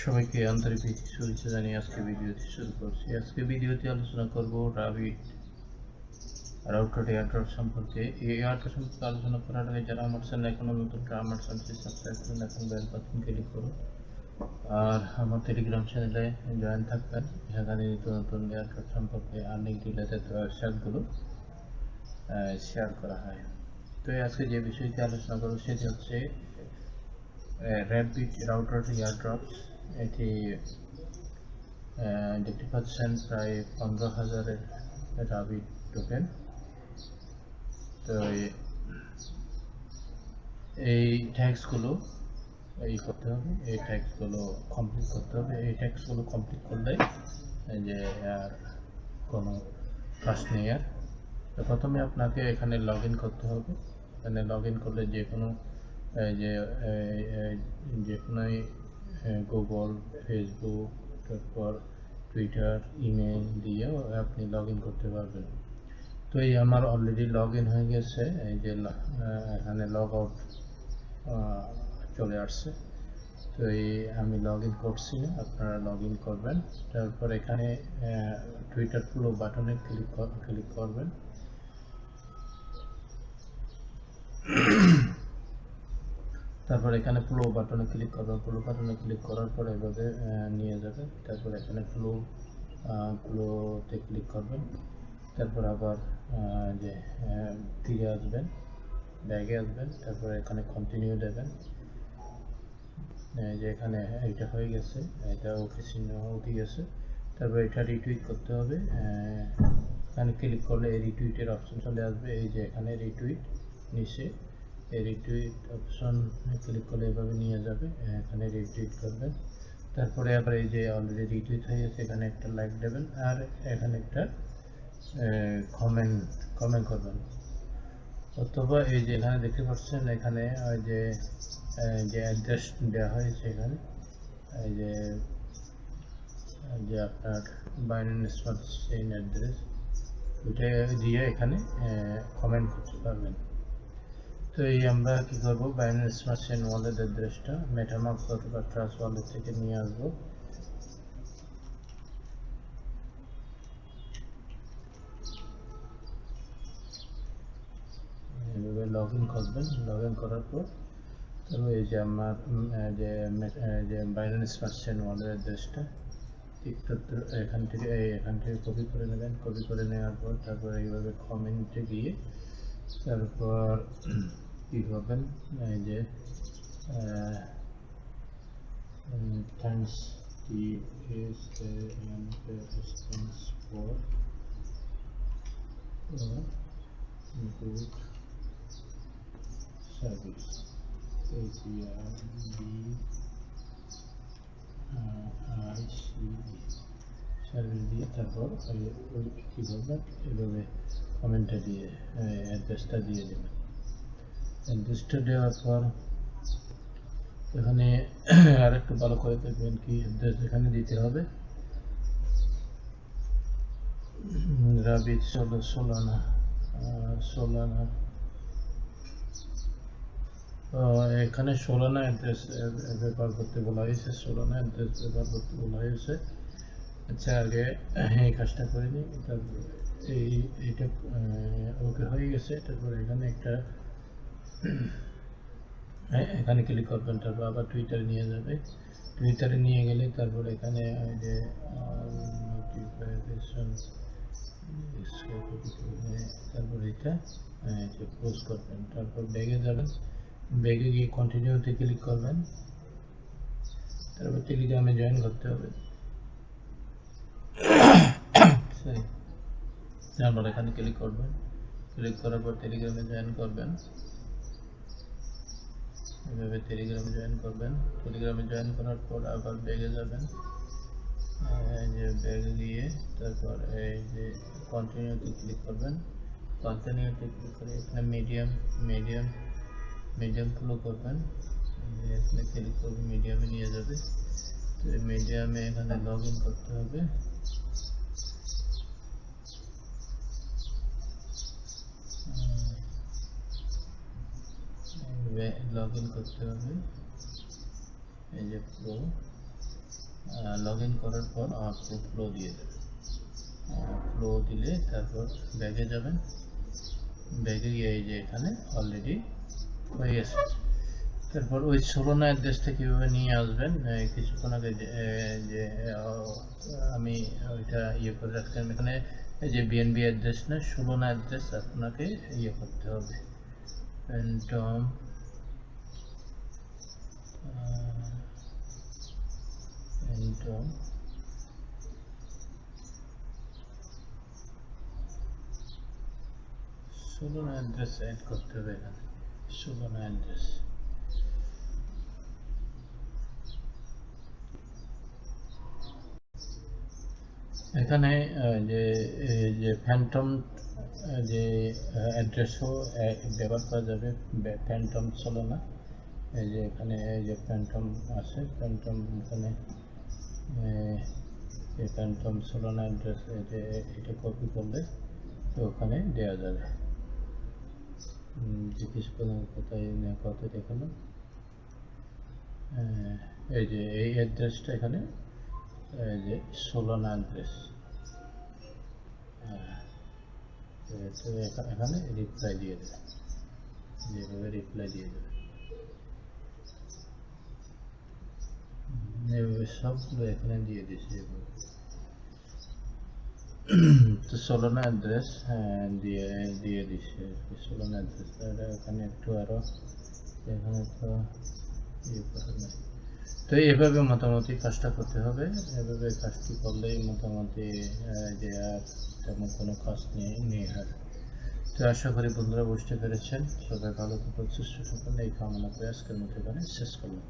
সবাইকে আন্তরিক শুভেচ্ছা জানিয়ে আজকে ভিডিওটি শুরু করছি। আজকে ভিডিওতে আলোচনা করব রাউটার এয়ারড্রপ সম্পর্কে। এই এয়ারড্রপ সম্পর্কে আলোচনা করার আগে যারা আমার চ্যানেল এখনো নতুন, আমার চ্যানেলটি সাবস্ক্রাইব করুন, এখন বেল বাটন ক্লিক করুন আর আমার টেলিগ্রাম চ্যানেলে জয়েন থাকবেন। সেখানে নিত্য নতুন এয়ারড্রপ সম্পর্কে আর্নিং রিলেটেড ওয়েবসাইটগুলো শেয়ার করা হয়। তো আজকে যে বিষয়টি আলোচনা করব সেটি হচ্ছে র্যাপিড রাউটার এয়ারড্রপস। এটি দেখতে পাচ্ছেন প্রায় 15,000-এর র্যাপিড টোকেন। তো এই ট্যাক্সগুলো করতে হবে, এই ট্যাক্সগুলো কমপ্লিট করতে হবে। এই ট্যাক্সগুলো কমপ্লিট করলে যে আর কোনো কাজ নেই আর। তো প্রথমে আপনাকে এখানে লগ ইন করতে হবে। এখানে লগ ইন করলে যে কোনো গুগল, ফেসবুক, তারপর টুইটার, ইমেল দিয়েও আপনি লগ ইন করতে পারবেন। তো এই আমার অলরেডি লগ ইন হয়ে গেছে। এই যে এখানে লগ আউট চলে আসছে। তো আমি লগ ইন করছি, আপনারা লগ ইন করবেন। তারপর এখানে টুইটার ফলো বাটনে ক্লিক করবেন। তারপর এখানে ফলো বাটনে ক্লিক করবেন। ফলো বাটনে ক্লিক করার পর এভাবে নিয়ে যাবে। তারপর এখানে ফ্লোতে ক্লিক করবেন। তারপর আবার ফিরে আসবেন, ব্যাগে আসবেন। তারপর এখানে কন্টিনিউ দেবেন। যে এখানে এটা হয়ে গেছে, এটা ওকে চিহ্ন উঠে গেছে। তারপর এটা রিটুইট করতে হবে। এখানে ক্লিক করলে এই রিটুইটের অপশন চলে আসবে। এই যে এখানে রিটুইট নিচে এই রিটুইট অপশন ক্লিক করলে এভাবে নিয়ে যাবে। এখানে রিটুইট করবেন। তারপরে আবার এই যে অলরেডি রিটুইট হয়ে গেছে, এখানে একটা লাইক দেবেন আর এখানে একটা কমেন্ট করবেন। অথবা এই যে এখানে দেখতে পাচ্ছেন, এখানে ওই যে অ্যাড্রেস দেওয়া হয়েছে, এখানে এই যে আপনার বাইন্যান্স স্মার্ট চেইন অ্যাড্রেস, ওইটা দিয়ে এখানে কমেন্ট করতে পারবেন। তো আমরা কি করব, বাইন্যান্স স্মার্ট চেইন ওয়ালেট অ্যাড্রেসটা মেটামাস্ক অথবা ট্রাস্ট ওয়ালেট থেকে নিয়ে আসবো। এভাবে লগ ইন করবেন। লগ ইন করার পর তবে এই যে আমার যে বাইন্যান্স স্মার্ট চেইন ওয়ালেট অ্যাড্রেসটা এখান থেকে কপি করে নেবেন। কপি করে নেওয়ার পর তারপর এইভাবে কমেন্টে গিয়ে তারপর কী করবেন, এই যে thanks for good service, service দিয়ে তারপর কী করবেন, এভাবে কমেন্টটা দিয়ে অ্যাড্রেসটা দিয়ে দেবেন। অ্যাড্রেসটা দেওয়ার পর এখানে আর একটু ভালো করে দেখবেন কি অ্যাড্রেস এখানে দিতে হবে। রাবিট সোলানা এখানে সোলানা অ্যাড্রেস ব্যবহার করতে বলা হয়েছে। সোলানা অ্যাড্রেস ব্যবহার করতে বলা হয়েছে। আচ্ছা, আগে এই কাজটা করে নিই। তারপর এইটা ওকে হয়ে গেছে। তারপর এখানে এখানে ক্লিক করবেন। তারপর আবার টুইটারে নিয়ে যাবে। টুইটারে নিয়ে গেলে তারপর এখানে ওই যে নোটিফিকেশন তারপর এটা পোস্ট করবেন। তারপর ব্যাগে যাবেন, ব্যাগে গিয়ে কন্টিনিউতে ক্লিক করবেন। তারপর টেলিগ্রামে জয়েন করতে হবে। তারপর এখানে ক্লিক করবেন। ক্লিক করার পর টেলিগ্রামে জয়েন করবেন। এভাবে টেলিগ্রামে জয়েন করবেন। টেলিগ্রামে জয়েন করার পর আবার ব্যাগে যাবেন। যে ব্যাগে গিয়ে তারপর এই যে কন্টিনিউতে ক্লিক করবেন। কন্টিনিউতে ক্লিক করে এখানে মিডিয়াম ফলো করবেন। এখানে ক্লিক করবে, মিডিয়ামে নিয়ে যাবে। তো মিডিয়ামে এখানে লগ ইন করতে হবে। লগ ইন করতে হবে। এই যে প্রো লগ ইন করার পর আউটপুট ফ্লো দিয়ে দেবেন। ফ্লো দিলে তারপর ব্যাগে যাবেন, ব্যাগে গিয়ে এই যে এখানে অলরেডি হয়ে গেছে। তারপর ওই সোলোনা অ্যাড্রেসটা কীভাবে নিয়ে আসবেন, কিছুক্ষণ আগে যে আমি ওইটা ইয়ে করে রাখলাম এখানে, যে বিএনবি অ্যাড্রেস না, সোলোনা অ্যাড্রেস আপনাকে ইয়ে করতে হবে। Phantom Phantom Solana address add করতে হবে এখানে, সোলোনা অ্যাড্রেস। এখানে যে ফ্যান্টম যে অ্যাড্রেসও ব্যবহার করা যাবে, ফ্যান্টম সোলোনা। এই যে এখানে এই যে ফ্যান্টম আছে, ফ্যান্টম এখানে এই ফ্যান্টম সোলোনা অ্যাড্রেস যে এটা কপি করলে তো ওখানে দেওয়া যাবে। জিজ্ঞেস করলাম কোথায় কোথায় দেখালো, এই যে এই অ্যাড্রেসটা এখানে, এই যে সোলোনা অ্যাড্রেস, তো এখানে রিপ্লাই দিয়ে দেবে, যেভাবে রিপ্লাই দিয়ে দেবে এভাবে সবগুলো এখানে দিয়ে দিয়েছি এভাবে। তো সোলোনা অ্যাড্রেস দিয়ে দিয়ে দিচ্ছে সোলোনা অ্যাড্রেসটা, এখানে একটু আরও এখানে তো ইয়ে করে না। তো এভাবে মোটামুটি কাজটা করতে হবে, এভাবে কাজটি করলেই মোটামুটি যে আর তেমন কোনো কাজ নেই আর। তো আশা করি বন্ধুরা বুঝতে পেরেছেন। সবাই ভালো থাকুন, সুস্থ থাকুন, এই কামনা করে আজকের মতো এখানে শেষ করলাম।